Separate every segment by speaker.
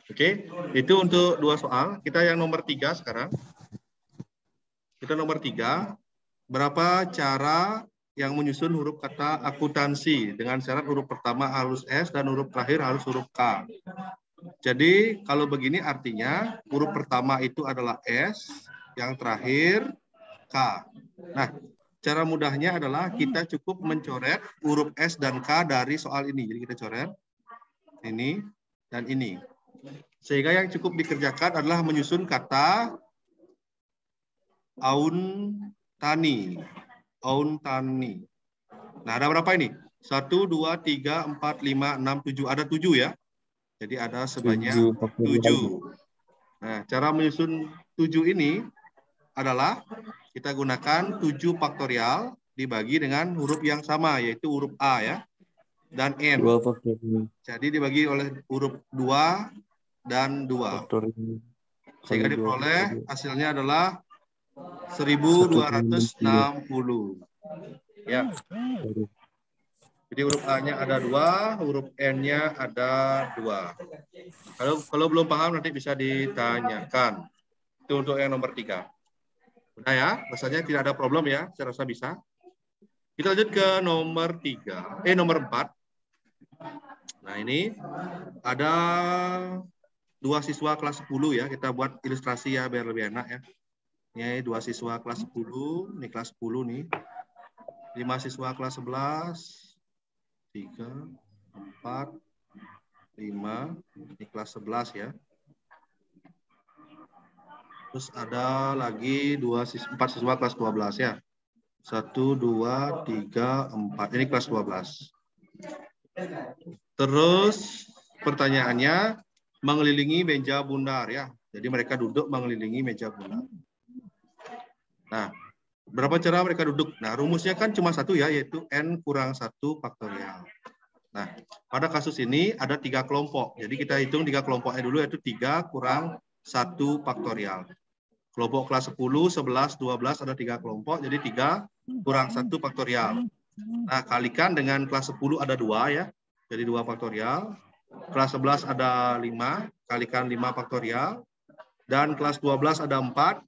Speaker 1: Oke, itu untuk 2 soal. Kita yang nomor 3 sekarang. Kita nomor 3. Berapa cara yang menyusun huruf kata akuntansi dengan syarat huruf pertama harus S dan huruf terakhir harus huruf K. Jadi kalau begini artinya huruf pertama itu adalah S, yang terakhir K. Nah, cara mudahnya adalah kita cukup mencoret huruf S dan K dari soal ini. Jadi kita coret ini dan ini. Sehingga yang cukup dikerjakan adalah menyusun kata auntani. Auntani. Nah, ada berapa ini? 1, 2, 3, 4, 5, 6, 7. Ada 7 ya. Jadi ada sebanyak 7. Nah, cara menyusun 7 ini adalah kita gunakan 7 faktorial dibagi dengan huruf yang sama, yaitu huruf A ya, dan N. Jadi dibagi oleh huruf 2 dan 2. Sehingga diperoleh hasilnya adalah 1260. Ya. Jadi huruf A-nya ada 2, huruf N-nya ada 2. Kalau belum paham nanti bisa ditanyakan. Itu untuk yang nomor 3. Udah ya, rasanya tidak ada problem ya, saya rasa bisa. Kita lanjut ke nomor 4. Nah, ini ada 2 siswa kelas 10 ya, kita buat ilustrasi ya biar lebih enak ya. Ini 2 siswa kelas 10, ini kelas 10 nih. 5 siswa kelas 11, 3, 4, 5, ini kelas 11 ya. Terus ada lagi 4 siswa kelas 12 ya. 1, 2, 3, 4. Ini kelas 12. Terus pertanyaannya mengelilingi meja bundar ya. Jadi mereka duduk mengelilingi meja bundar. Nah, berapa cara mereka duduk? Nah, rumusnya kan cuma satu ya, yaitu N kurang 1 faktorial. Nah, pada kasus ini ada 3 kelompok. Jadi kita hitung 3 kelompoknya dulu, yaitu 3 kurang 1 faktorial. Kelompok kelas 10, 11, 12 ada 3 kelompok, jadi 3 kurang 1 faktorial. Nah, kalikan dengan kelas 10 ada 2 ya, jadi 2 faktorial. Kelas 11 ada 5, kalikan 5 faktorial. Dan kelas 12 ada 4,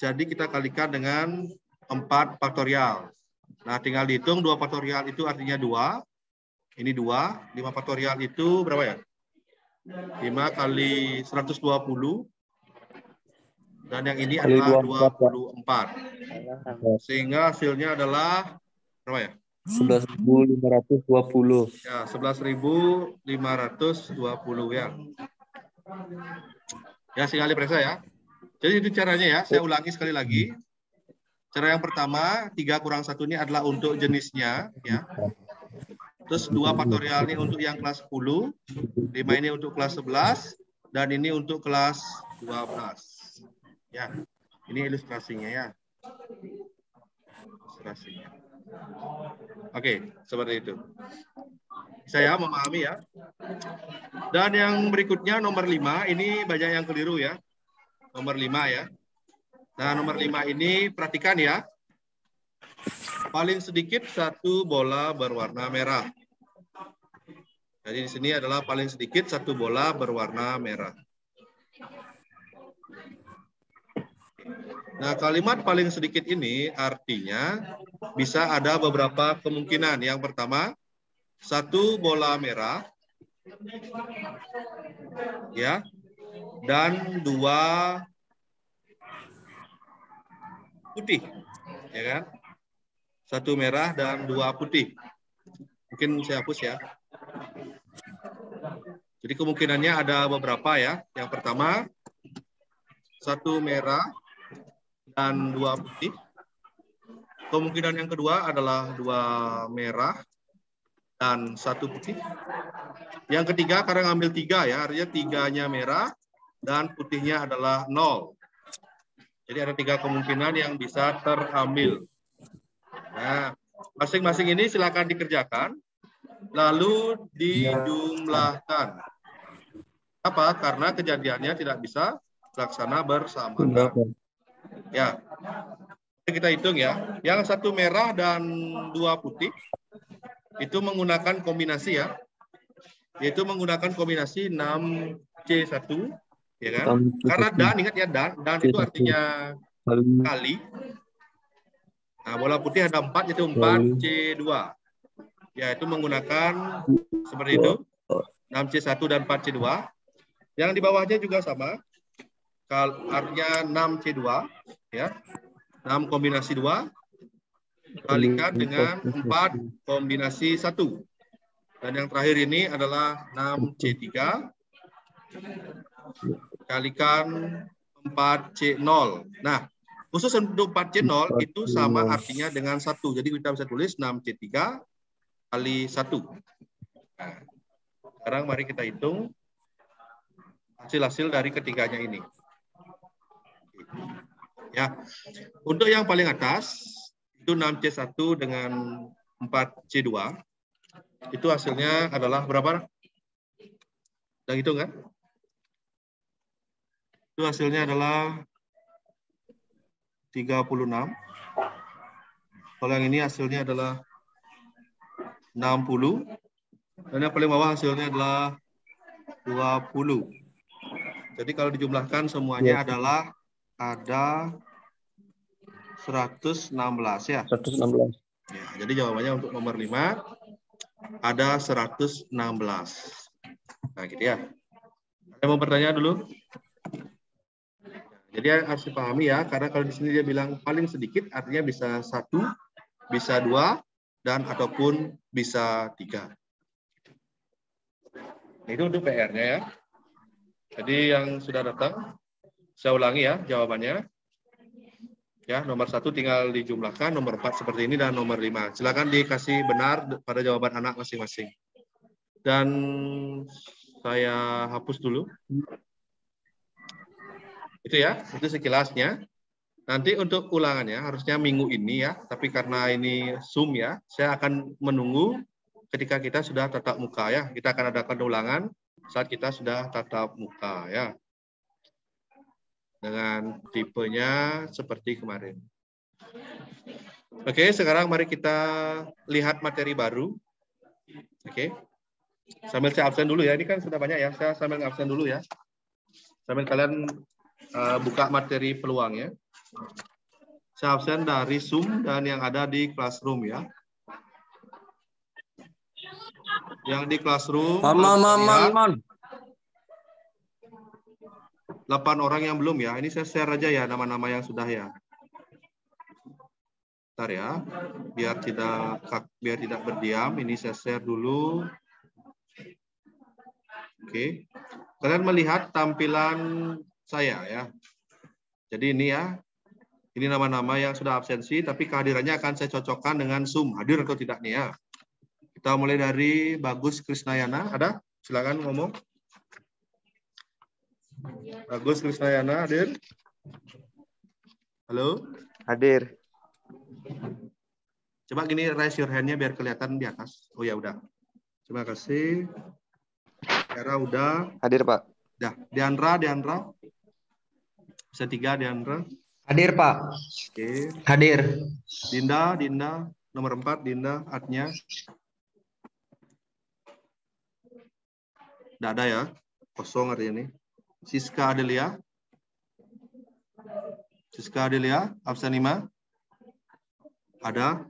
Speaker 1: jadi kita kalikan dengan 4 faktorial. Nah, tinggal dihitung 2 faktorial itu artinya 2. Ini 2, 5 faktorial itu berapa ya? 5 kali 120. Dan yang ini adalah 24. Sehingga hasilnya adalah berapa ya?
Speaker 2: 11.520.
Speaker 1: Ya, 11.520 ya. Ya, sekali periksa ya. Jadi itu caranya ya. Saya ulangi sekali lagi. Cara yang pertama, 3 kurang 1 ini adalah untuk jenisnya ya. Terus 2 faktorial ini untuk yang kelas 10, 5 ini untuk kelas 11, dan ini untuk kelas 12. Ya, ini ilustrasinya ya. Ilustrasinya. Oke, seperti itu. Saya memahami ya. Dan yang berikutnya nomor 5, ini banyak yang keliru ya. Nomor 5 ya. Nah, nomor 5 ini perhatikan ya. Paling sedikit 1 bola berwarna merah. Jadi di sini adalah paling sedikit 1 bola berwarna merah. Nah, kalimat paling sedikit ini artinya bisa ada beberapa kemungkinan. Yang pertama, 1 bola merah, ya, dan 2 putih, ya kan? 1 merah dan 2 putih. Mungkin saya hapus ya. Jadi kemungkinannya ada beberapa ya. Yang pertama, 1 merah dan 2 putih. Kemungkinan yang kedua adalah 2 merah dan 1 putih. Yang ketiga, karena ngambil 3 ya, artinya 3-nya merah dan putihnya adalah 0. Jadi ada 3 kemungkinan yang bisa terambil. Nah, masing-masing ini silakan dikerjakan, lalu dijumlahkan. Apa? Karena kejadiannya tidak bisa laksana bersamaan. Ya, kita hitung ya. Yang 1 merah dan 2 putih itu menggunakan kombinasi ya. Yaitu menggunakan kombinasi 6, C1, ya kan? Karena dan, ingat ya, dan itu artinya kali. Nah, bola putih ada 4, yaitu 4C2. Ya, itu menggunakan seperti itu. 6C1 dan 4C2. Yang di bawahnya juga sama. Artinya 6C2. Ya. 6 kombinasi 2. Kalikan dengan 4 kombinasi 1. Dan yang terakhir ini adalah 6C3. Kalikan 4C0. Nah, khusus untuk 4C0 itu sama artinya dengan 1. Jadi kita bisa tulis 6C3 kali 1. Nah, sekarang mari kita hitung hasil-hasil dari ketiganya ini. Ya, untuk yang paling atas itu 6C1 dengan 4C2. Itu hasilnya adalah berapa? Udah hitung kan? Itu hasilnya adalah 36. Kalau yang ini hasilnya adalah 60. Dan yang paling bawah hasilnya adalah 20. Jadi kalau dijumlahkan semuanya adalah ada 116 ya.
Speaker 2: 116.
Speaker 1: Ya, jadi jawabannya untuk nomor 5 ada 116. Nah, gitu ya. Saya mau bertanya dulu. Jadi harus dipahami ya, karena kalau di sini dia bilang paling sedikit artinya bisa 1, bisa 2, dan ataupun bisa 3. Itu untuk PR-nya ya. Jadi yang sudah datang, saya ulangi ya jawabannya. Ya, nomor 1 tinggal dijumlahkan, nomor 4 seperti ini, dan nomor 5. Silakan dikasih benar pada jawaban anak masing-masing. Dan saya hapus dulu. Itu ya, itu sekilasnya. Nanti untuk ulangannya harusnya minggu ini ya, tapi karena ini Zoom ya, saya akan menunggu ketika kita sudah tatap muka ya. Kita akan adakan ulangan saat kita sudah tatap muka ya. Dengan tipenya seperti kemarin. Oke, sekarang mari kita lihat materi baru. Oke. Sambil saya absen dulu ya, ini kan sudah banyak ya, saya sambil absen dulu ya. Sambil kalian buka materi peluangnya. Saya absen dari Zoom dan yang ada di Classroom ya. Yang di Classroom 8 orang yang belum ya. Ini saya share aja ya nama-nama yang sudah ya. Bentar ya. Biar tidak berdiam, ini saya share dulu. Oke. Kalian melihat tampilan saya ya. Jadi ini ya. Ini nama-nama yang sudah absensi, tapi kehadirannya akan saya cocokkan dengan Zoom. Hadir atau tidak nih ya. Kita mulai dari Bagus Krisnayana. Ada? Silakan ngomong. Bagus Krisnayana, hadir? Halo?
Speaker 2: Hadir.
Speaker 1: Coba gini, raise your hand-nya biar kelihatan di atas. Oh ya, udah. Terima kasih. Era udah.
Speaker 2: Hadir, Pak.
Speaker 1: Udah. Diandra. Bisa 3, Diandra.
Speaker 3: Hadir, Pak.
Speaker 1: Oke.
Speaker 3: Hadir.
Speaker 1: Dinda. Nomor 4, Dinda, adnya. Tidak ada ya. Kosong hari ini. Siska Adelia, absen 5. Ada.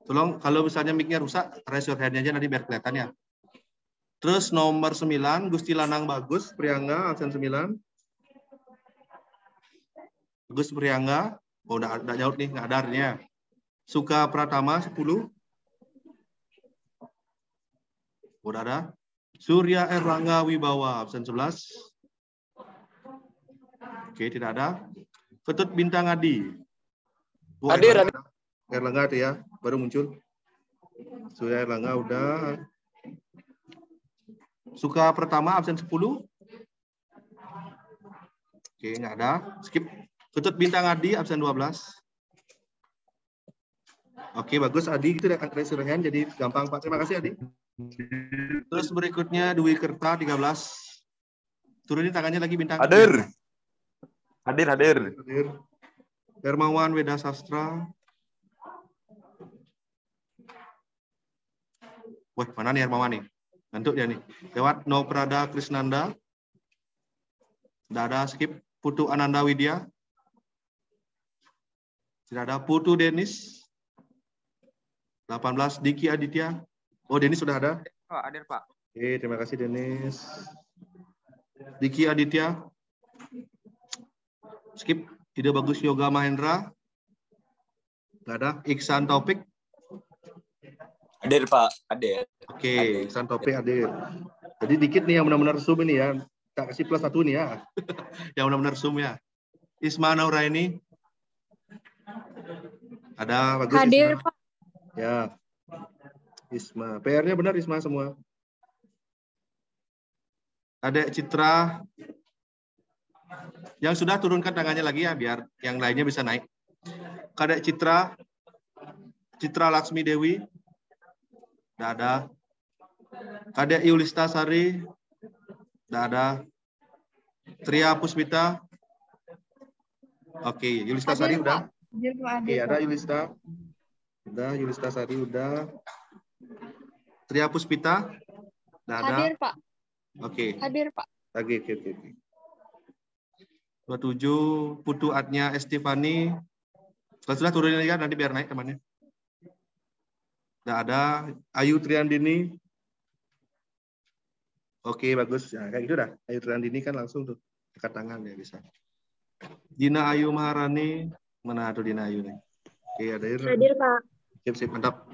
Speaker 1: Tolong kalau misalnya mic-nya rusak, raise your hand aja nanti biar kelihatan ya. Terus nomor 9, Gusti Lanang Bagus Priangga, absen 9. Bagus Priangga, oh udah nyaut nih, nggak ada artinya. Suka Pratama 10. Udah ada. Surya Erlangga Wibawa, absen 11. Oke, tidak ada. Ketut Bintang Adi.
Speaker 2: Hadir.
Speaker 1: Erlangga itu ya, baru muncul. Surya Erlangga udah. Suka Pertama absen 10. Oke, nggak ada. Skip. Ketut Bintang Adi absen 12. Oke, bagus Adi, itu akan raise your hand jadi gampang Pak. Terima kasih Adi. Terus berikutnya Dwi Kerta 13. Turunin tangannya lagi Bintang.
Speaker 2: Hadir.
Speaker 1: Hermawan Weda Sastra. Wah, mana nih Hermawan nih? Ngantuk dia nih. Lewat No Prada Krisnanda. Tidak ada, skip. Putu Ananda Widya. Tidak ada. Putu Denis. 18. Diki Aditya. Oh, Denis sudah ada?
Speaker 2: Pak, hadir, Pak.
Speaker 1: Oke, terima kasih Denis. Diki Aditya. Skip. Ide bagus Yoga Mahendra. Tidak ada. Iksan Taufik.
Speaker 2: Hadir, Pak. Hadir.
Speaker 1: Oke, Iksan Taufik hadir. Jadi dikit nih yang benar-benar zoom ini ya. Tak kasih plus 1 nih ya. Yang benar-benar zoom ya. Isma Nauraini. Ada, bagus.
Speaker 3: Hadir,
Speaker 1: Isma.
Speaker 3: Pak.
Speaker 1: Ya. Isma. PR-nya benar Isma semua. Ada Citra. Yang sudah turunkan tangannya lagi ya, biar yang lainnya bisa naik. Kadek Citra. Citra Laksmi Dewi. Tidak ada. Kadek Yulista Sari. Tidak ada. Tria Puspita. Oke, Yulista Sari udah. Oke, ada Yulista. Udah, Yulista Sari udah. Tria Puspita. Tidak ada.
Speaker 3: Hadir, Pak.
Speaker 1: Oke.
Speaker 3: Hadir, Pak.
Speaker 1: Oke. 27 Putu Atnya Estivani. Kalau sudah turunin ya, nanti biar naik temannya. Tidak ada. Ayu Triandini. Oke, bagus. Ya, kayak gitu dah. Ayu Triandini kan langsung tuh dekat tangan ya bisa. Dina Ayu Maharani. Mana tuh Dina Ayu nih? Oke, hadir.
Speaker 3: Hadir, Pak.
Speaker 1: Sip, mantap.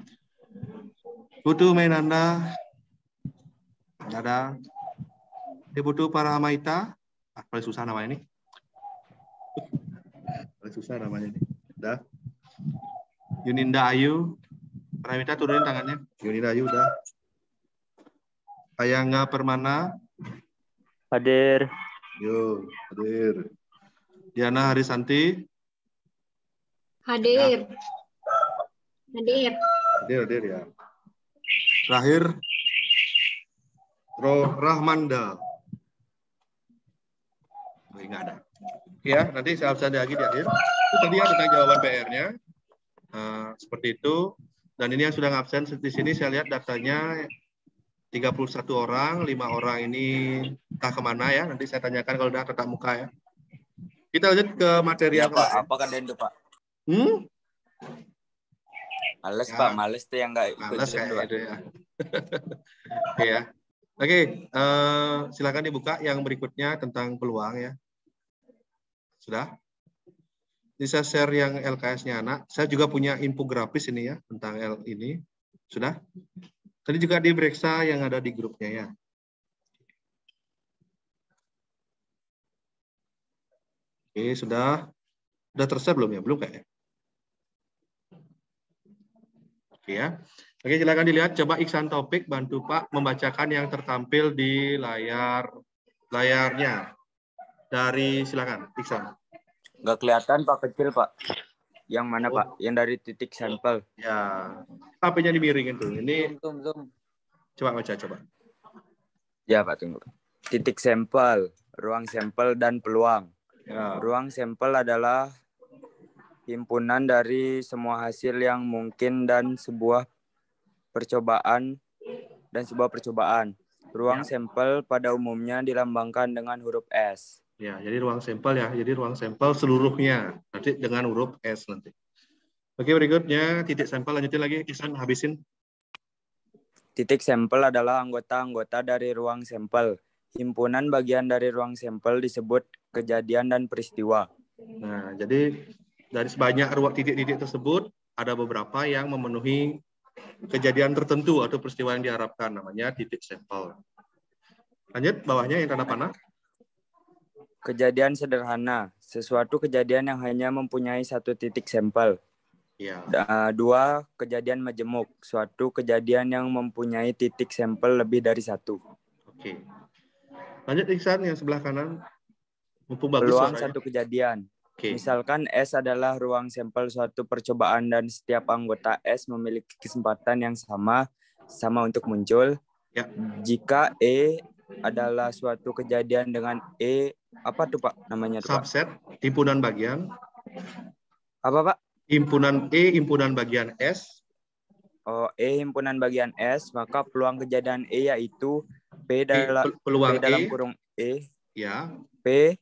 Speaker 1: Putu Mainanda. Tidak ada. Putu Paramaita. Paling susah namanya ini. Paling susah namanya ini. Udah. Yuninda Ayu. Paramaita turunin tangannya. Yuninda Ayu udah. Ayangga Permana.
Speaker 2: Hadir.
Speaker 1: Yo, hadir. Diana Harisanti.
Speaker 3: Hadir. Hadir.
Speaker 1: Hadir ya. Terakhir. Rahmanda. Enggak ada. Ya, nanti saya absen lagi di akhir. Itu tadi ya tentang jawaban PR-nya. Seperti itu. Dan ini yang sudah ngabsen di sini saya lihat datanya 31 orang, 5 orang ini entah kemana ya. Nanti saya tanyakan kalau udah tetap muka ya. Kita lanjut ke materi
Speaker 2: Ya,
Speaker 1: yang
Speaker 2: Pak.
Speaker 1: kemarin.
Speaker 2: Apa kan itu, Pak? Males,
Speaker 1: Ya.
Speaker 2: Pak. Males tuh yang nggak ikut
Speaker 1: Males
Speaker 2: Zoom,
Speaker 1: kayak
Speaker 2: Pak.
Speaker 1: itu ya. Oke ya. Oke, silakan dibuka yang berikutnya tentang peluang ya. Sudah? Ini saya share yang LKS-nya anak. Saya juga punya infografis ini ya tentang ini. Sudah? Tadi juga diperiksa yang ada di grupnya ya. Oke, sudah tershare belum ya? Belum kayaknya. Oke ya. Oke, silakan dilihat. Coba Iksan Taufik bantu Pak membacakan yang tertampil di layarnya. Dari silakan, Iksan.
Speaker 2: Nggak kelihatan, Pak. Kecil, Pak. Yang mana, Pak? Yang dari titik sampel.
Speaker 1: Ya, HP-nya dimiringin tuh. Ini
Speaker 2: Zoom.
Speaker 1: coba baca, coba.
Speaker 2: Ya, Pak, tunggu. Titik sampel, ruang sampel, dan peluang.
Speaker 1: Ya.
Speaker 2: Ruang sampel adalah himpunan dari semua hasil yang mungkin dan sebuah percobaan. Ruang sampel pada umumnya dilambangkan dengan huruf S.
Speaker 1: Ya, jadi ruang sampel ya. Jadi ruang sampel seluruhnya. Nanti dengan huruf S nanti. Oke, berikutnya titik sampel. Lanjutin lagi, Iksan, habisin.
Speaker 2: Titik sampel adalah anggota-anggota dari ruang sampel. Himpunan bagian dari ruang sampel disebut kejadian dan peristiwa.
Speaker 1: Nah, jadi dari sebanyak titik-titik tersebut, ada beberapa yang memenuhi kejadian tertentu atau peristiwa yang diharapkan, namanya titik sampel. Lanjut, bawahnya yang tanda panah.
Speaker 2: Kejadian sederhana, sesuatu kejadian yang hanya mempunyai satu titik sampel.
Speaker 1: Ya.
Speaker 2: 2. Kejadian majemuk, suatu kejadian yang mempunyai titik sampel lebih dari satu.
Speaker 1: Oke. Lanjut Iksan yang sebelah kanan. Mumpung bagus
Speaker 2: Peluang
Speaker 1: suaranya.
Speaker 2: satu kejadian.
Speaker 1: Oke.
Speaker 2: Misalkan S adalah ruang sampel suatu percobaan dan setiap anggota S memiliki kesempatan yang sama untuk muncul.
Speaker 1: Ya.
Speaker 2: Jika E adalah suatu kejadian dengan E, apa tuh Pak namanya tuh, Pak?
Speaker 1: Subset, himpunan bagian.
Speaker 2: Apa, Pak?
Speaker 1: Himpunan E, himpunan bagian S.
Speaker 2: Oh, E himpunan bagian S, maka peluang kejadian E yaitu P dalam
Speaker 1: peluang
Speaker 2: P dalam
Speaker 1: E.
Speaker 2: kurung E.
Speaker 1: Ya.
Speaker 2: P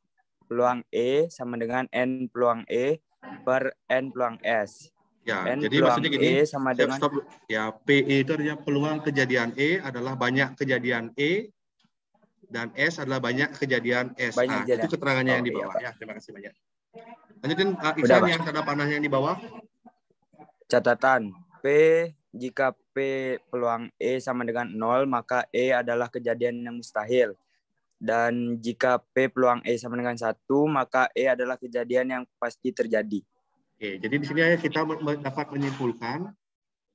Speaker 2: peluang E sama dengan N peluang E per N peluang S.
Speaker 1: Ya,
Speaker 2: N
Speaker 1: jadi
Speaker 2: peluang
Speaker 1: maksudnya gini,
Speaker 2: E sama dengan
Speaker 1: stop. Ya, PE itu artinya peluang kejadian E adalah banyak kejadian E, dan S adalah banyak kejadian S.
Speaker 2: banyak
Speaker 1: Nah, itu
Speaker 2: kejadian.
Speaker 1: keterangannya yang di
Speaker 2: Iya,
Speaker 1: bawah.
Speaker 2: Pak.
Speaker 1: Ya, terima kasih banyak. Lanjutin
Speaker 2: Udah,
Speaker 1: Iksan
Speaker 2: Pak.
Speaker 1: yang tanda panahnya yang di bawah.
Speaker 2: Catatan P, jika P peluang E sama dengan 0, maka E adalah kejadian yang mustahil. Dan jika P peluang E sama dengan 1, maka E adalah kejadian yang pasti terjadi.
Speaker 1: Oke, jadi di sini kita dapat menyimpulkan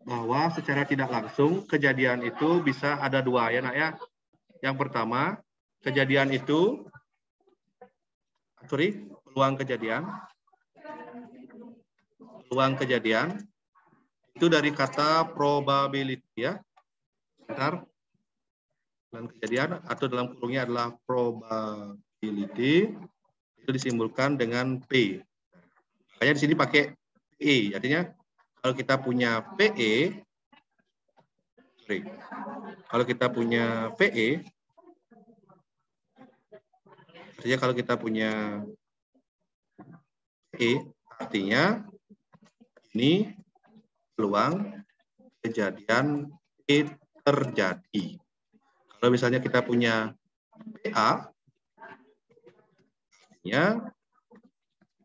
Speaker 1: bahwa secara tidak langsung kejadian itu bisa ada dua ya nak ya. Yang pertama, kejadian itu, peluang kejadian itu dari kata probability ya. Bentar. Peluang kejadian atau dalam kurungnya adalah probability itu disimbolkan dengan P. Makanya di sini pakai PE, artinya kalau kita punya PE, artinya kalau kita punya PE, artinya ini peluang kejadian E terjadi. Kalau misalnya kita punya PA, artinya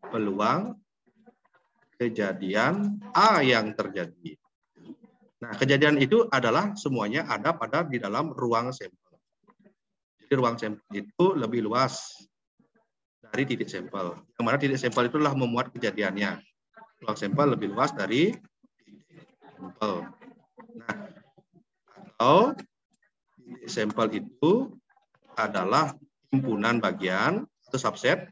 Speaker 1: peluang kejadian A yang terjadi. Nah, kejadian itu adalah semuanya ada di dalam ruang sampel. Jadi ruang sampel itu lebih luas dari titik sampel. Yang mana titik sampel itulah memuat kejadiannya. Ruang sampel lebih luas dari titik sampel. Nah, atau titik sampel itu adalah himpunan bagian atau subset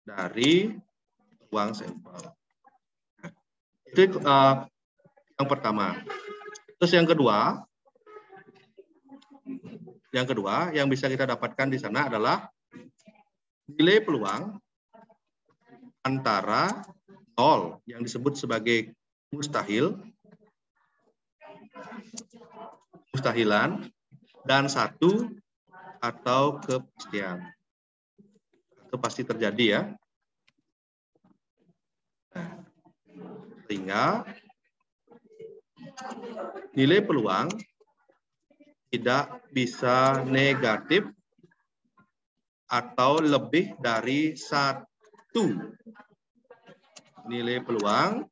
Speaker 1: dari ruang sampel. Nah, itu yang pertama. Terus yang kedua yang bisa kita dapatkan di sana adalah nilai peluang antara 0 yang disebut sebagai mustahilan dan 1 atau kepastian. Itu pasti terjadi ya. Nah, sehingga nilai peluang tidak bisa negatif atau lebih dari 1. Nilai peluang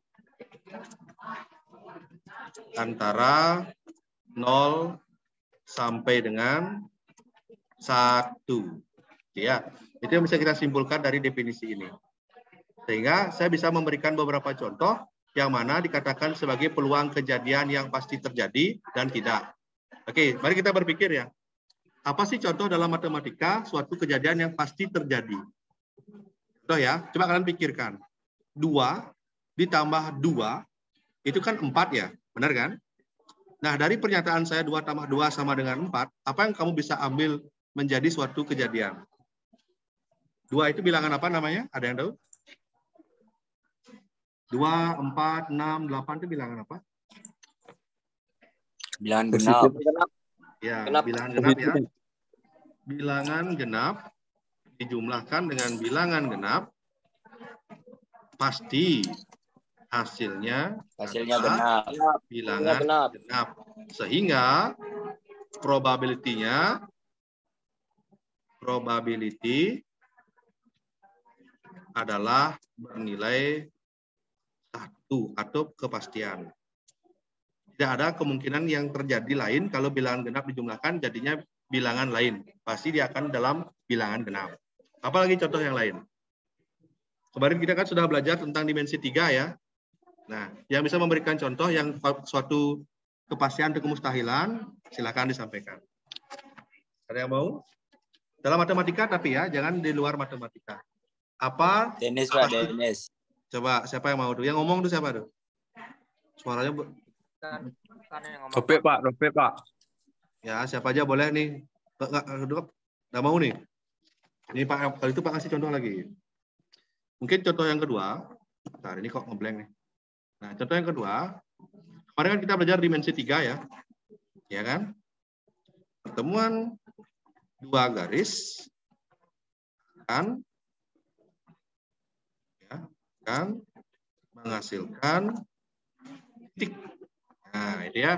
Speaker 1: antara 0 sampai dengan 1. Ya, itu yang bisa kita simpulkan dari definisi ini. Sehingga saya bisa memberikan beberapa contoh yang mana dikatakan sebagai peluang kejadian yang pasti terjadi dan tidak. Oke, mari kita berpikir ya. Apa sih contoh dalam matematika suatu kejadian yang pasti terjadi? Contoh ya, coba kalian pikirkan. 2 ditambah 2 itu kan 4 ya, benar kan? Nah, dari pernyataan saya 2 tambah 2 sama dengan 4, apa yang kamu bisa ambil menjadi suatu kejadian? 2 itu bilangan apa namanya? Ada yang tahu? 2, 4, 6, 8 itu bilangan apa?
Speaker 2: Bilangan genap.
Speaker 1: Ya,
Speaker 4: Genap.
Speaker 1: bilangan genap ya. Bilangan genap dijumlahkan dengan bilangan genap, pasti hasilnya adalah
Speaker 2: genap.
Speaker 1: bilangan genap. Sehingga probability adalah bernilai 1 atau kepastian. Tidak ada kemungkinan yang terjadi lain kalau bilangan genap dijumlahkan jadinya bilangan lain. Pasti dia akan dalam bilangan genap. Apalagi contoh yang lain? Kemarin kita kan sudah belajar tentang dimensi 3 ya. Nah, yang bisa memberikan contoh yang suatu kepastian atau kemustahilan, silakan disampaikan. Ada yang mau? Dalam matematika tapi ya, jangan di luar matematika. Apa?
Speaker 2: Dennis, Pak, Dennis.
Speaker 1: Coba, siapa yang mau tuh? Yang ngomong tuh siapa tuh? Suaranya
Speaker 4: Rope Pak.
Speaker 1: Ya, siapa aja boleh nih. Nggak mau nih. Ini Pak, kalau itu Pak kasih contoh lagi. Mungkin contoh yang kedua. Bentar, ini kok ngeblank nih. Nah, contoh yang kedua. Kemarin kan kita belajar dimensi 3 ya. Ya kan? Pertemuan 2 garis menghasilkan titik. Nah, ini ya.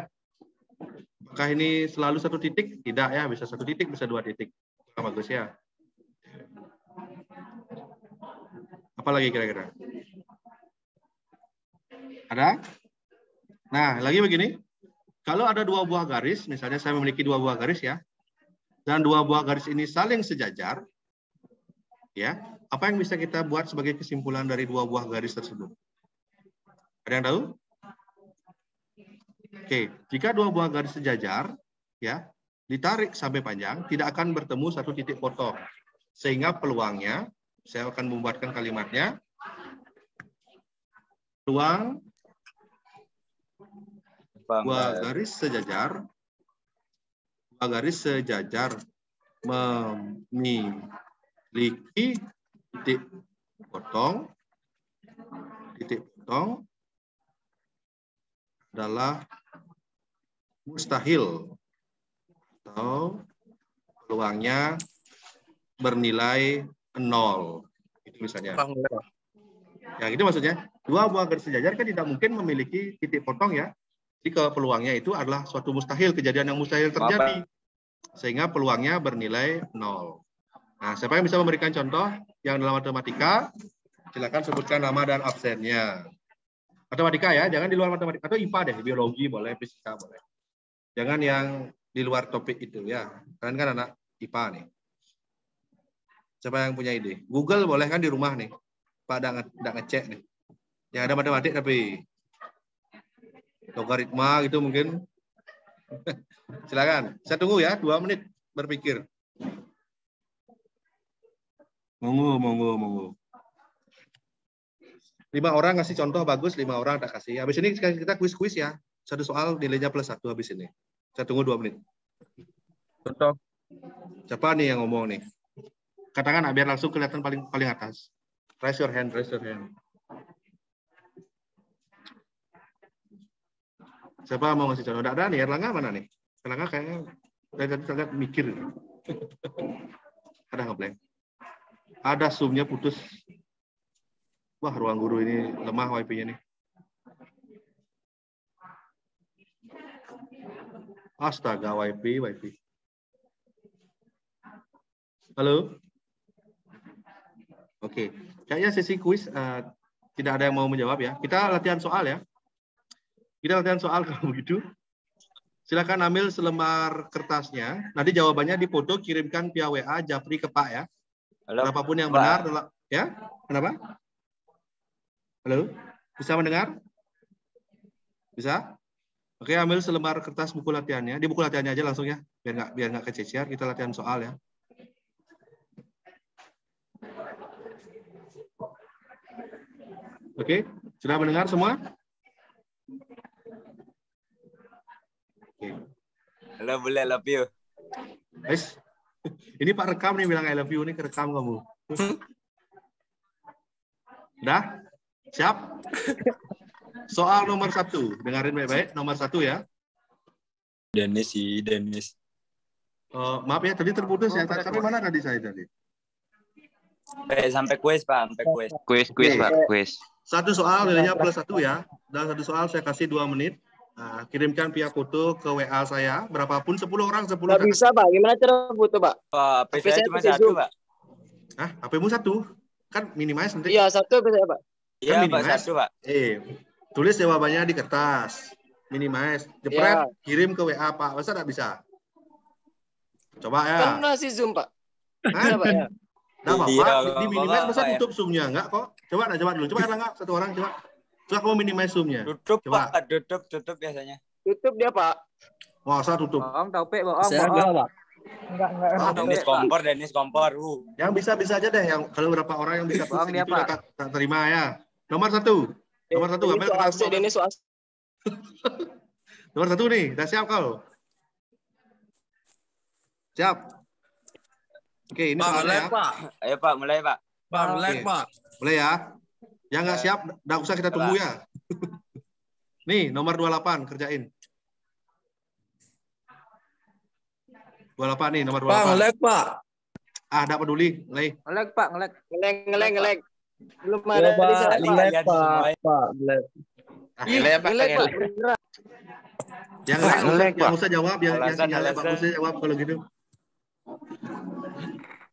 Speaker 1: Apakah ini selalu satu titik? Tidak ya, bisa satu titik, bisa dua titik. Bagus ya. Apalagi kira-kira? Ada? Nah, lagi begini. Kalau ada dua buah garis, misalnya saya memiliki dua buah garis ya, dan dua buah garis ini saling sejajar, ya, apa yang bisa kita buat sebagai kesimpulan dari dua buah garis tersebut? Ada yang tahu? Oke, jika dua buah garis sejajar, ya, ditarik sampai panjang, tidak akan bertemu satu titik potong. Sehingga peluangnya, saya akan membuatkan kalimatnya, peluang dua garis sejajar memiliki titik potong adalah mustahil atau peluangnya bernilai 0. Itu misalnya. Yang itu maksudnya, dua buah garis sejajar kan tidak mungkin memiliki titik potong ya. Jadi peluangnya itu adalah suatu mustahil, kejadian yang mustahil terjadi. Sehingga peluangnya bernilai 0. Nah, siapa yang bisa memberikan contoh yang dalam matematika? Silakan sebutkan nama dan absennya. Matematika ya, jangan di luar matematika. Atau IPA deh, biologi boleh, fisika boleh. Jangan yang di luar topik itu ya. Kalian kan anak IPA nih. Siapa yang punya ide? Google boleh kan di rumah nih. Pak tidak ngecek nih. Yang ada matematik tapi logaritma gitu mungkin. Silakan. Saya tunggu ya, 2 menit berpikir. Monggo. 5 orang ngasih contoh bagus, 5 orang tak kasih. Habis ini kita kuis-kuis ya. Satu soal nilainya +1 habis ini. Saya tunggu 2 menit.
Speaker 2: Contoh.
Speaker 1: Siapa nih yang ngomong nih? Katakan biar langsung kelihatan paling atas. Raise your hand. Siapa mau ngasih contoh? Tidak ada nih, Erlangga mana nih? Erlangga kayaknya dari tadi saya lihat mikir. Ada nggak blank? Ada zoom-nya putus. Wah, ruang guru ini lemah wifi-nya nih. Astaga, wifi. Halo? Oke, kayaknya sesi kuis tidak ada yang mau menjawab ya. Kita latihan soal ya. Kalau begitu. Silakan ambil selembar kertasnya. Nanti jawabannya dipoto, kirimkan via WA Japri ke Pak ya.
Speaker 2: Halo,
Speaker 1: Berapapun yang
Speaker 2: Pak.
Speaker 1: benar, ya. Kenapa? Halo, bisa mendengar? Bisa? Oke, ambil selembar kertas buku latihannya. Di buku latihannya aja langsung ya, biar nggak kececer. Kita latihan soal ya. Oke, sudah mendengar semua? Oke.
Speaker 2: Halo, boleh love you.
Speaker 1: Guys, ini Pak rekam nih bilang I love you nih, kerekam kamu. Udah? Siap? Soal nomor 1. Dengarin baik-baik. Nomor 1 ya.
Speaker 2: Dennis.
Speaker 1: Maaf ya, tadi terputus ya. Sampai mana tadi saya tadi?
Speaker 2: Sampai kuis, Pak.
Speaker 4: Kuis, Pak. Kuis.
Speaker 1: Satu soal nilainya +1 ya. Dalam satu soal saya kasih 2 menit. Nah, kirimkan via foto ke WA saya. Berapapun, 10 orang, 10.
Speaker 5: Nggak bisa, Pak. Gimana cara foto, Pak?
Speaker 2: HP saya cuma 1, Pak.
Speaker 1: Hah? HP-mu 1? Kan minimize nanti.
Speaker 5: Iya, 1 bisa, Pak.
Speaker 2: Iya, Pak, 1, Pak.
Speaker 1: Tulis jawabannya di kertas. Minimize. Jepret, kirim ke WA, Pak. Masa nggak bisa? Coba ya.
Speaker 5: Kan masih Zoom, Pak. Iya, Pak. Ya.
Speaker 1: Nggak apa-apa.
Speaker 2: Iya,
Speaker 1: Di minimize, masa
Speaker 2: Pak,
Speaker 1: tutup Zoom-nya? Enggak kok. Coba dulu. Coba nggak? Satu orang, coba. Coba kamu minimize Zoom-nya.
Speaker 2: Tutup,
Speaker 1: coba.
Speaker 2: Pak. Tutup biasanya.
Speaker 5: Tutup dia, Pak.
Speaker 1: Masa tutup?
Speaker 6: Bohong, bohong.
Speaker 5: Saya enggak, Pak.
Speaker 6: Enggak.
Speaker 2: Dennis kompor.
Speaker 1: Yang bisa aja deh. Yang kalau berapa orang yang bisa
Speaker 6: Bohong dia,
Speaker 1: itu
Speaker 6: Pak.
Speaker 1: tak terima ya. Nomor 1. Nomor 1. Ambil kertas.
Speaker 5: Ini soal.
Speaker 1: Nomor 1 nih. Udah siap kau? Siap. Oke, ini
Speaker 7: Pak,
Speaker 1: soalnya ya.
Speaker 7: Pak.
Speaker 2: Ayo, Pak, mulai, Pak.
Speaker 7: Pak, mulai,
Speaker 1: Oke.
Speaker 7: Pak.
Speaker 1: Boleh ya. Yang nggak siap, nggak usah kita tunggu ya. Nih, nomor 28, kerjain. 28 nih, nomor 28.
Speaker 7: Pak, mulai, Pak.
Speaker 1: Tidak peduli. Mulai.
Speaker 6: Ngelek Pak, ngelek.
Speaker 5: Ngelek. Belum
Speaker 7: Ya,
Speaker 5: ada di
Speaker 7: Pak.
Speaker 5: saya, Pak.
Speaker 7: Ngelek,
Speaker 2: Lihat
Speaker 7: Pak.
Speaker 2: semua.
Speaker 7: Pak, ngelek.
Speaker 5: Ngelek, Pak. Beneran.
Speaker 1: Yang
Speaker 4: Pak, ngelek,
Speaker 1: nggak
Speaker 4: Pak.
Speaker 1: usah jawab, yang
Speaker 2: Alasan,
Speaker 1: sinyalnya
Speaker 2: alasan.
Speaker 1: bagusnya jawab kalau gitu.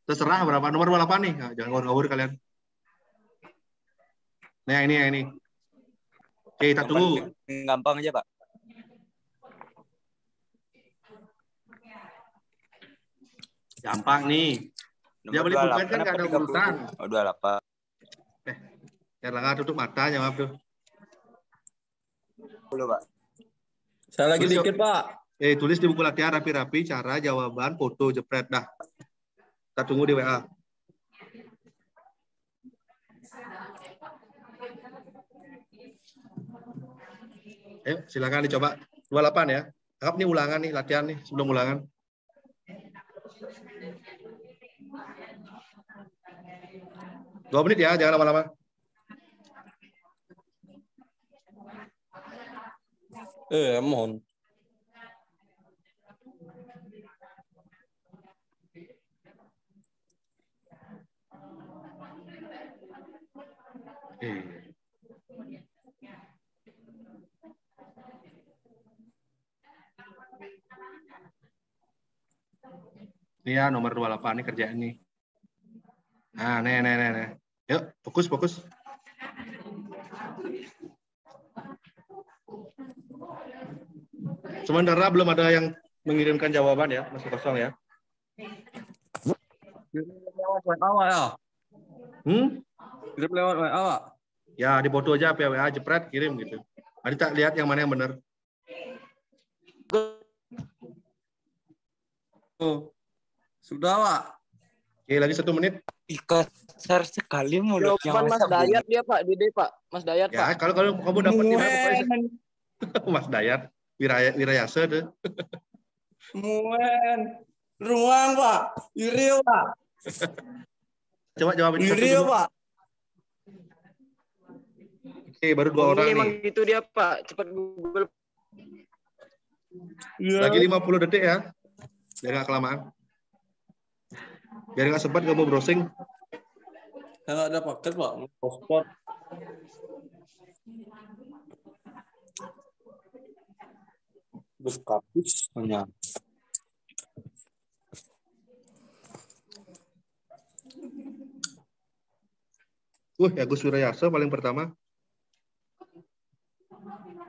Speaker 1: Terserah berapa nomor 28 nih. Nah, jangan ngawur-ngawur kalian. Nah, yang ini. Oke, kita
Speaker 2: Yang
Speaker 1: tunggu.
Speaker 2: paling gampang aja, Pak.
Speaker 1: Gampang nih. Dia
Speaker 2: Nomor
Speaker 1: beli pulpen
Speaker 2: 28
Speaker 1: kan nggak ada
Speaker 2: apa 30?
Speaker 1: urutan.
Speaker 2: Oh, 28.
Speaker 1: Erlangga tutup mata jawab tuh.
Speaker 2: Dulu, Pak.
Speaker 7: Saya lagi
Speaker 1: Tulis,
Speaker 7: dikit, Pak.
Speaker 1: Tulis di buku latihan rapi-rapi cara jawaban foto jepret dah. Kita tunggu di WA. Ayo, silakan dicoba. 28 ya. Anggap nih ulangan nih, latihan nih sebelum ulangan. Dua menit ya, jangan lama-lama.
Speaker 7: Mohon.
Speaker 1: Ini ya nomor 28 nih kerjaan nih. Nah, nih. Yuk, fokus. Sementara belum ada yang mengirimkan jawaban ya, masih kosong ya.
Speaker 7: Lewat WA, ya. Kirim lewat WA, Pak.
Speaker 1: Ya, di foto aja PWA jepret kirim gitu. Nanti tak lihat yang mana yang benar.
Speaker 7: Sudah, Pak.
Speaker 1: Oke, lagi 1 menit.
Speaker 2: Kasar sekali mulutnya.
Speaker 5: Jawaban Mas Dayat dia, Pak. Di Pak. Mas Dayat,
Speaker 1: Ya,
Speaker 5: Pak.
Speaker 1: kalau kamu dapat di mana pokoknya. Mas Dayat, Wirayasa tuh.
Speaker 7: Muen. Ruang, Pak. Yurio, Pak.
Speaker 1: Coba jawabin satu
Speaker 7: Yurio,
Speaker 1: dulu.
Speaker 7: Pak.
Speaker 1: Oke, baru 2 orang
Speaker 5: Memang
Speaker 1: nih.
Speaker 5: gitu dia, Pak. Cepat Google.
Speaker 1: Lagi 50 detik ya. Biar nggak kelamaan. Biar nggak sempat kamu browsing.
Speaker 7: Saya nggak ada paket, Pak. Hotspot. Berkapus hanya.
Speaker 1: Agus Wirayasa paling pertama.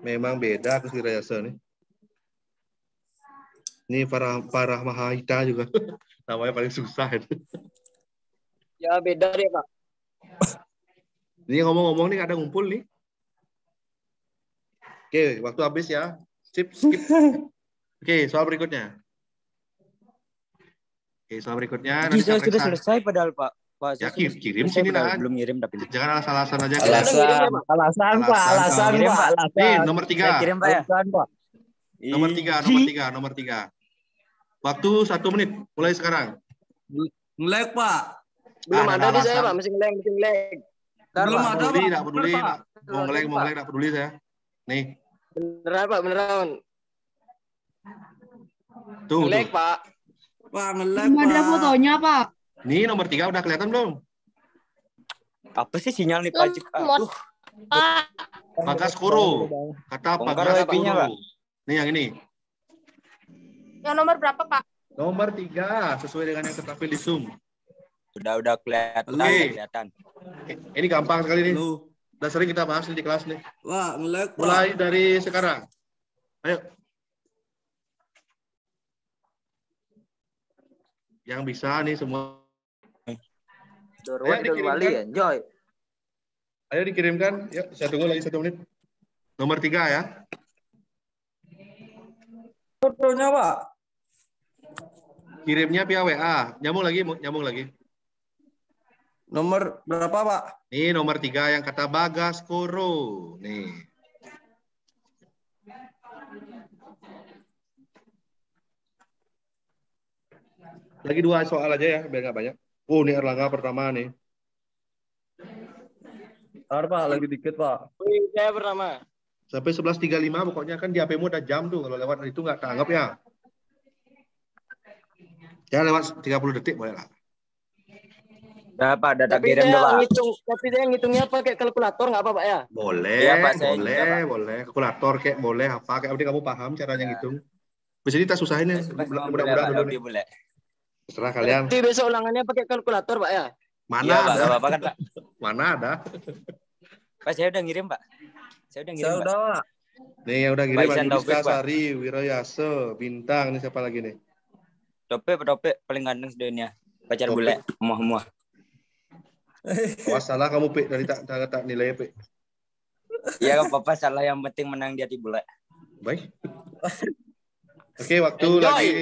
Speaker 1: Memang beda Agus Wirayasa nih. Ini Farah Mahahita juga. Namanya paling susah itu.
Speaker 5: Ya, beda dia, Pak.
Speaker 1: Ini ngomong-ngomong nih ada ngumpul nih. Oke, waktu habis ya. Skip. Oke, soal berikutnya.
Speaker 2: Bisa sudah selesai padahal, Pak.
Speaker 1: Ya, kirim sini lah.
Speaker 2: Belum ngirim tapi.
Speaker 1: Jangan alasan aja.
Speaker 7: Alasan, Pak. Alasan, Pak.
Speaker 1: Nih, nomor 3.
Speaker 2: Saya kirim, Pak ya.
Speaker 7: Alasan, Pak.
Speaker 1: Nomor 3. Waktu 1 menit. Mulai sekarang.
Speaker 7: Ngelek, Pak.
Speaker 5: Belum ada di
Speaker 1: alasan.
Speaker 5: saya, Pak. Masih ngeleng.
Speaker 7: Belum
Speaker 1: Nggak
Speaker 7: ada,
Speaker 1: peduli,
Speaker 7: Pak.
Speaker 1: nggak peduli.
Speaker 7: Pak.
Speaker 1: Mau ngeleng, nggak peduli saya. Nih,
Speaker 5: Beneran, Pak. Beneran.
Speaker 1: tuh.
Speaker 5: Ngelek, Pak.
Speaker 7: Pak, ngelek,
Speaker 8: Belum ada
Speaker 7: Pak.
Speaker 8: fotonya, Pak.
Speaker 1: Nih, nomor 3 udah kelihatan belum?
Speaker 2: Apa sih sinyal nih, Pak? Aduh.
Speaker 1: Bagas Koro. Kata
Speaker 2: Bongkar
Speaker 1: Bagas
Speaker 2: wifi-nya,
Speaker 1: Koro.
Speaker 2: Pak.
Speaker 1: Nih, yang ini.
Speaker 3: Yang nomor berapa, Pak?
Speaker 1: Nomor 3, sesuai dengan yang tertampil di Zoom.
Speaker 2: Udah kelihatan,
Speaker 1: Oke.
Speaker 2: kelihatan.
Speaker 1: Ini gampang sekali nih.
Speaker 7: Lu.
Speaker 1: Udah sering kita bahas nih di kelas nih.
Speaker 7: Pak, ngelek, Pak.
Speaker 1: Mulai dari sekarang. Ayo. Yang bisa nih semua.
Speaker 6: Dorwan
Speaker 1: Ayo,
Speaker 6: Wali, enjoy.
Speaker 1: Ayo dikirimkan. Yuk, saya tunggu lagi 1 menit. Nomor 3 ya.
Speaker 7: Fotonya, Pak.
Speaker 1: Kirimnya via WA. Nyambung lagi.
Speaker 7: Nomor berapa, Pak?
Speaker 1: Nih nomor 3 yang kata Bagas Koro. Nih. Lagi 2 soal aja ya, biar nggak banyak. Oh, ini Erlangga pertama nih.
Speaker 7: Bentar, Pak. Lagi dikit, Pak.
Speaker 5: Wih, saya pertama.
Speaker 1: Sampai 11.35 pokoknya kan di HP-mu ada jam tuh. Kalau lewat itu nggak keanggap ya. Ya lewat 30 detik boleh lah.
Speaker 2: Berapa? Ada tak
Speaker 5: Tapi
Speaker 2: kirim
Speaker 5: saya
Speaker 2: Pak?
Speaker 5: ngitungnya pakai kalkulator nggak apa Pak ya?
Speaker 1: Boleh,
Speaker 2: Iya, Pak, saya
Speaker 1: boleh,
Speaker 2: juga, Pak.
Speaker 1: boleh. Kalkulator kayak boleh, apa kayak penting kamu paham caranya ngitung. Bisa kita susahin ya,
Speaker 2: Saya suka sama
Speaker 1: mudah-mudahan dulu nih.
Speaker 2: lebih boleh.
Speaker 1: Terserah kalian.
Speaker 5: Berarti besok ulangannya pakai kalkulator Pak ya?
Speaker 1: Mana
Speaker 2: Iya, Pak,
Speaker 1: ada?
Speaker 2: nggak apa-apa kan, Pak?
Speaker 1: Mana ada?
Speaker 2: Pak, saya udah ngirim, Pak. Saya udah ngirim,
Speaker 7: Saya
Speaker 2: Pak.
Speaker 7: udah, Pak.
Speaker 1: Nih yang udah
Speaker 2: Pak
Speaker 1: ngirim
Speaker 2: Isan
Speaker 1: Yudhistha
Speaker 2: Taufik, Pak.
Speaker 1: Sari, Wirayasa, Bintang, ini siapa lagi nih?
Speaker 2: Topik paling ganteng sedunia. Pacar
Speaker 1: Topik.
Speaker 2: bule, muah-muah.
Speaker 1: Awas salah kamu Pik dari tak nilai Pik.
Speaker 2: Iya, nggak apa-apa, salah yang penting menang di hati bule.
Speaker 1: Baik. Oke, waktu
Speaker 5: Enjoy.
Speaker 1: lagi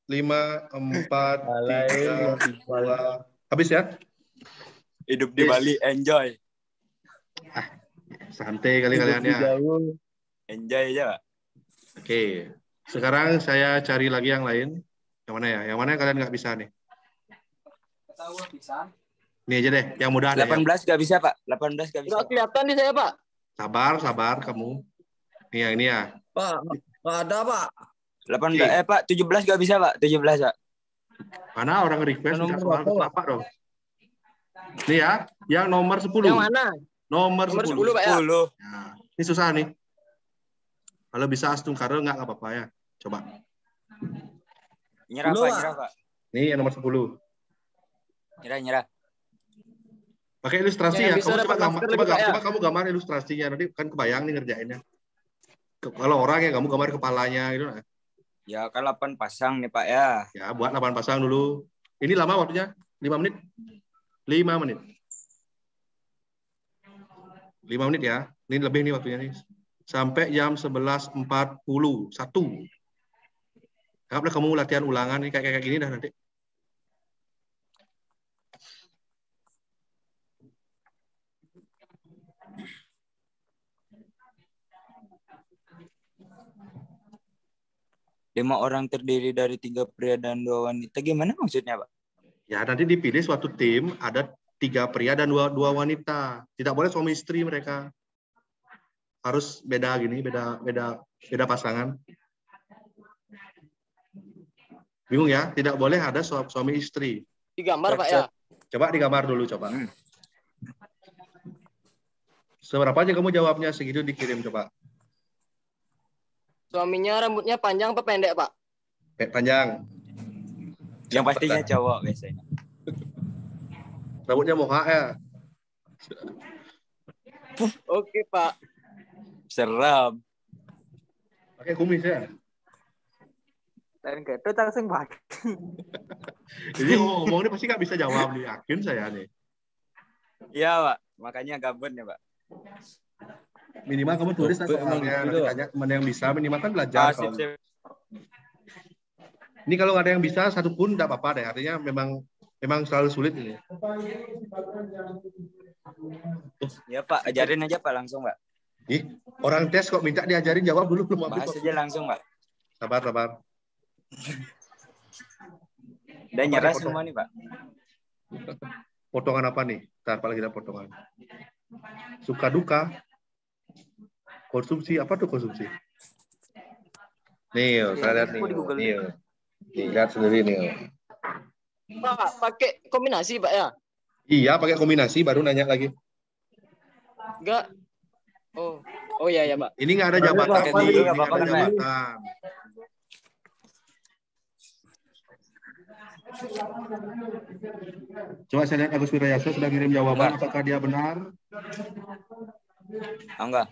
Speaker 1: 5, 4, 3, 2. Habis ya?
Speaker 2: Hidup di Bali, enjoy.
Speaker 1: Santai kali kaliannya.
Speaker 2: Enjoy aja, Pak.
Speaker 1: Oke. Sekarang saya cari lagi yang lain. Yang mana ya? Yang mana yang kalian nggak bisa nih? Ini aja deh, yang mudah deh.
Speaker 2: 18 nggak bisa, Pak. 18 nggak bisa.
Speaker 5: Nggak kelihatan nih saya Pak.
Speaker 1: Sabar kamu. Nih yang ini ya.
Speaker 7: Pak, nggak ada, Pak.
Speaker 2: 18, Pak, 17 nggak bisa, Pak. 17, Pak.
Speaker 1: Mana orang request
Speaker 7: Nomor
Speaker 1: minta soal
Speaker 7: berapa,
Speaker 1: apa dong? Nih ya, yang nomor 10.
Speaker 5: Yang mana?
Speaker 1: Nomor
Speaker 5: Nomor
Speaker 1: 10.
Speaker 5: 10 Pak ya?
Speaker 2: 10.
Speaker 1: Nah, ini susah nih. Kalau bisa astung karo nggak apa-apa ya. Coba.
Speaker 2: Nyerah,
Speaker 7: Dulu,
Speaker 2: Pak,
Speaker 7: Pak.
Speaker 2: nyerah, Pak.
Speaker 1: Nih yang nomor 10.
Speaker 2: Nyerah.
Speaker 1: Pakai ilustrasi
Speaker 5: Yang
Speaker 1: ya.
Speaker 5: bisa dapat masker lebih banyak.
Speaker 1: Coba kamu gambar ilustrasinya. Nanti kan kebayang nih ngerjainnya. Kalau orang ya kamu gambar kepalanya gitu. Nah.
Speaker 2: Ya, kan 8 pasang nih, Pak, ya.
Speaker 1: Ya, buat 8 pasang dulu. Ini lama waktunya? 5 menit? 5 menit. 5 menit ya. Ini lebih nih waktunya nih. Sampai jam 11.41. Anggaplah kamu latihan ulangan nih kayak gini dah nanti.
Speaker 2: Lima orang terdiri dari 3 pria dan 2 wanita. Gimana maksudnya, Pak?
Speaker 1: Ya, nanti dipilih suatu tim, ada 3 pria dan 2 wanita. Tidak boleh suami istri mereka. Harus beda gini, beda pasangan. Bingung ya? Tidak boleh ada suami istri.
Speaker 5: Digambar Pak ya?
Speaker 1: Coba digambar dulu, coba. Seberapa aja kamu jawabnya? Segitu dikirim, coba.
Speaker 5: Suaminya rambutnya panjang apa pendek Pak?
Speaker 1: Panjang.
Speaker 2: Yang pastinya cowok biasanya.
Speaker 1: Rambutnya moha ya.
Speaker 5: Oke Pak.
Speaker 2: Seram.
Speaker 1: Pakai kumis ya.
Speaker 6: Dan gitu langsung Pak.
Speaker 1: Jadi ngomong ini pasti nggak bisa jawab nih. Yakin saya nih.
Speaker 2: Iya, Pak. Makanya gabut ya, Pak.
Speaker 1: Minimal kamu tulis
Speaker 7: Betul, emang
Speaker 1: soalnya.
Speaker 7: gitu.
Speaker 1: Nanti tanya teman yang bisa. Minimal kan belajar.
Speaker 2: Sip.
Speaker 1: Ini kalau nggak ada yang bisa, satu pun nggak apa-apa deh. Artinya memang selalu sulit ini.
Speaker 2: Ya, Pak. Ajarin aja, Pak. Langsung, Pak.
Speaker 1: Ih, orang tes kok minta diajarin jawab dulu belum
Speaker 2: Bahas aja langsung, Pak.
Speaker 1: Sabar.
Speaker 2: Dan nyerah semua nih, Pak.
Speaker 1: Potongan apa nih? Ntar apalagi ada potongan. Suka duka. Konsumsi apa tuh konsumsi? Nih, saya lihat nih. Nih, lihat sendiri nih.
Speaker 5: Pak, pakai kombinasi Pak ya?
Speaker 1: Iya, pakai kombinasi baru nanya lagi.
Speaker 5: Enggak. Oh ya Pak.
Speaker 1: Ini nggak ada jabatan.
Speaker 2: Pakai guru
Speaker 1: Ini
Speaker 2: nggak
Speaker 1: nggak
Speaker 2: apa-apa,
Speaker 1: ada
Speaker 2: kan, Pak?
Speaker 1: jabatan. Coba saya lihat Agus Wirayasa sudah kirim jawaban. Apakah dia benar?
Speaker 2: Enggak.